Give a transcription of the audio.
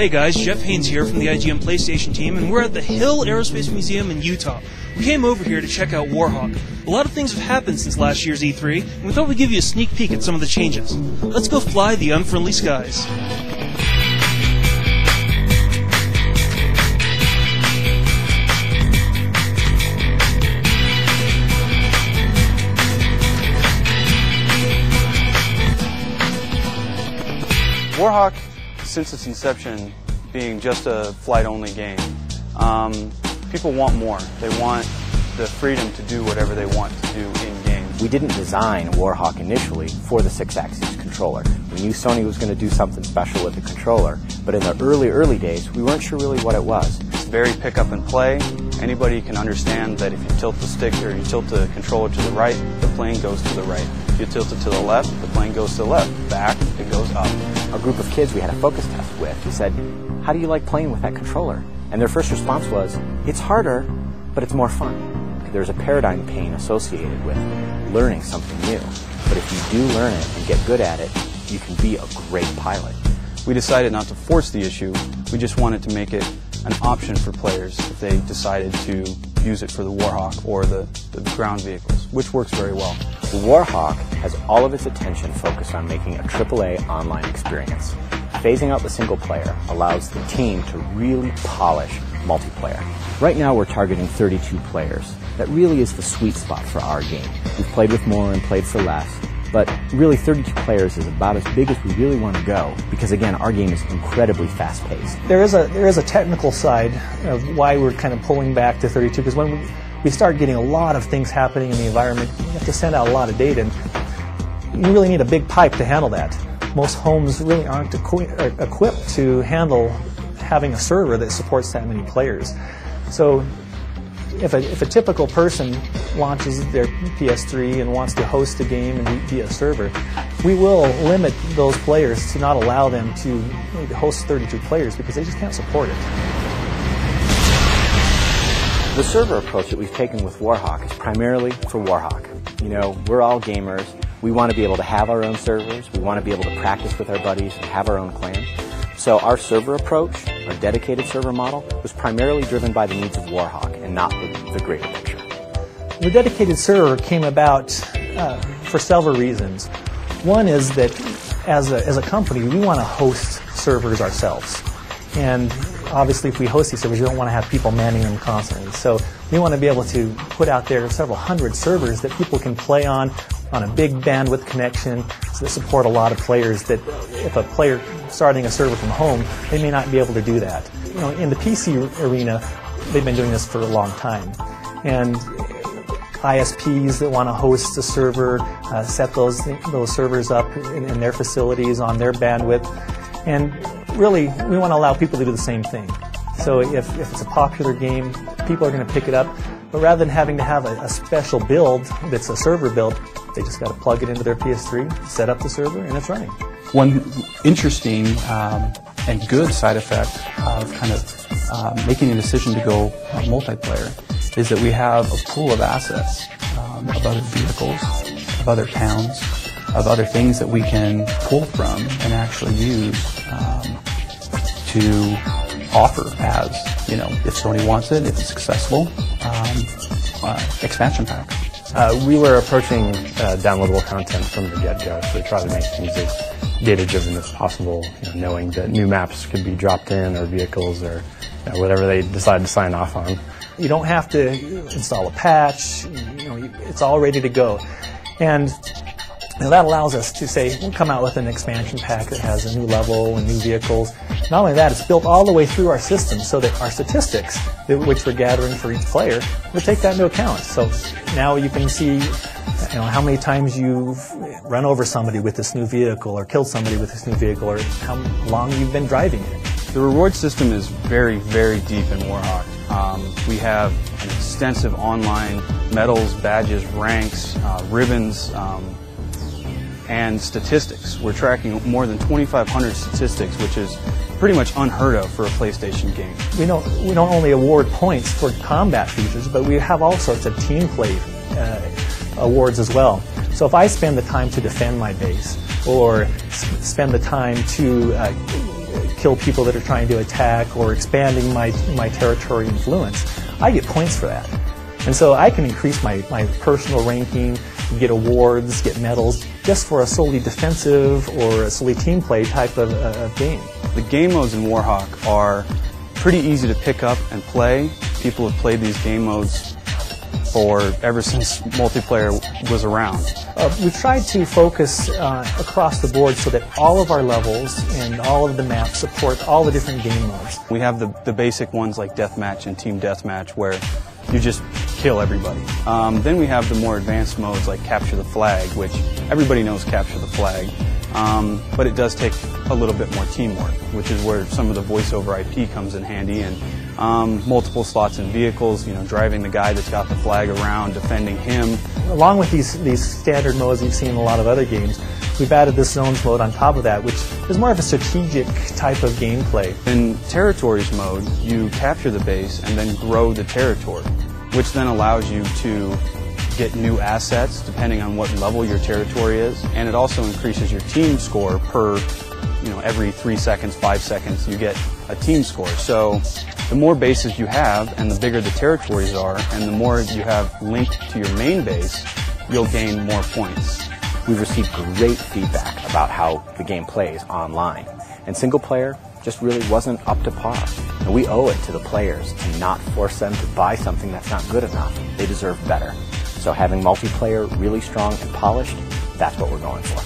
Hey guys, Jeff Haynes here from the IGN PlayStation team, and we're at the Hill Aerospace Museum in Utah. We came over here to check out Warhawk. A lot of things have happened since last year's E3, and we thought we'd give you a sneak peek at some of the changes. Let's go fly the unfriendly skies. Warhawk, since its inception, being just a flight-only game, people want more. They want the freedom to do whatever they want to do in-game. We didn't design Warhawk initially for the 6-axis controller. We knew Sony was going to do something special with the controller, but in the early days, we weren't sure really what it was. It's very pick up and play. Anybody can understand that if you tilt the stick or you tilt the controller to the right, the plane goes to the right. If you tilt it to the left, the plane goes to the left. Back, it goes up. A group of kids we had a focus test with, we said, how do you like playing with that controller? And their first response was, it's harder, but it's more fun. There's a paradigm pain associated with learning something new. But if you do learn it and get good at it, you can be a great pilot. We decided not to force the issue. We just wanted to make it an option for players if they decided to use it for the Warhawk or the ground vehicles, which works very well. The Warhawk has all of its attention focused on making a AAA online experience. Phasing out the single player allows the team to really polish multiplayer. Right now we're targeting 32 players. That really is the sweet spot for our game. We've played with more and played for less, but really 32 players is about as big as we really want to go because, again, our game is incredibly fast-paced. There is a technical side of why we're kind of pulling back to 32, because when we start getting a lot of things happening in the environment, you have to send out a lot of data, and you really need a big pipe to handle that. Most homes really aren't equipped to handle having a server that supports that many players. So if a typical person launches their PS3 and wants to host a game via a server, we will limit those players to not allow them to host 32 players because they just can't support it. The server approach that we've taken with Warhawk is primarily for Warhawk. You know, we're all gamers. We want to be able to have our own servers. We want to be able to practice with our buddies and have our own clan. So our server approach, our dedicated server model, was primarily driven by the needs of Warhawk and not the greater picture. The dedicated server came about for several reasons. One is that as a company, we want to host servers ourselves. And obviously, if we host these servers, we don't want to have people manning them constantly. So we want to be able to put out there several hundred servers that people can play on a big bandwidth connection that support a lot of players, that if a player starting a server from home, they may not be able to do that. You know, in the PC arena, they've been doing this for a long time. And ISPs that want to host a server set those servers up in their facilities on their bandwidth. And really, we want to allow people to do the same thing. So if it's a popular game, people are going to pick it up. But rather than having to have a special build that's a server build, they just got to plug it into their PS3, set up the server, and it's running. One interesting and good side effect of kind of making a decision to go multiplayer is that we have a pool of assets, of other vehicles, of other towns, of other things that we can pull from and actually use to offer as, you know, if Sony wants it, if it's accessible, expansion packs. We were approaching downloadable content from the get-go, so we try to make things as data-driven as possible, knowing that new maps could be dropped in, or vehicles, or whatever they decide to sign off on. You don't have to install a patch. It's all ready to go. And that allows us to say, we'll come out with an expansion pack that has a new level and new vehicles. Not only that, it's built all the way through our system so that our statistics, which we're gathering for each player, will take that into account. So now you can see how many times you've run over somebody with this new vehicle or killed somebody with this new vehicle, or how long you've been driving it. The reward system is very, very deep in Warhawk. We have an extensive online medals, badges, ranks, ribbons, and statistics. We're tracking more than 2,500 statistics, which is pretty much unheard of for a PlayStation game. We don't only award points for combat features, but we have all sorts of team play awards as well. So if I spend the time to defend my base, or spend the time to kill people that are trying to attack or expanding my territory influence, I get points for that. And so I can increase my personal ranking, get awards, get medals, just for a solely defensive or a solely team play type of game. The game modes in Warhawk are pretty easy to pick up and play. People have played these game modes ever since multiplayer was around. We've tried to focus across the board so that all of our levels and all of the maps support all the different game modes. We have the basic ones like Deathmatch and Team Deathmatch where you just kill everybody. Then we have the more advanced modes like Capture the Flag, which everybody knows Capture the Flag, but it does take a little bit more teamwork, which is where some of the voice over IP comes in handy, and multiple slots in vehicles, driving the guy that's got the flag around, defending him. Along with these standard modes you've seen in a lot of other games, we've added this zones mode on top of that, which is more of a strategic type of gameplay. In territories mode, you capture the base and then grow the territory, which then allows you to get new assets depending on what level your territory is, and it also increases your team score per, every 3 seconds, 5 seconds, you get a team score. So the more bases you have and the bigger the territories are and the more you have linked to your main base, you'll gain more points. We've received great feedback about how the game plays online, and single player just really wasn't up to par. And we owe it to the players to not force them to buy something that's not good enough. They deserve better. So having multiplayer really strong and polished, that's what we're going for.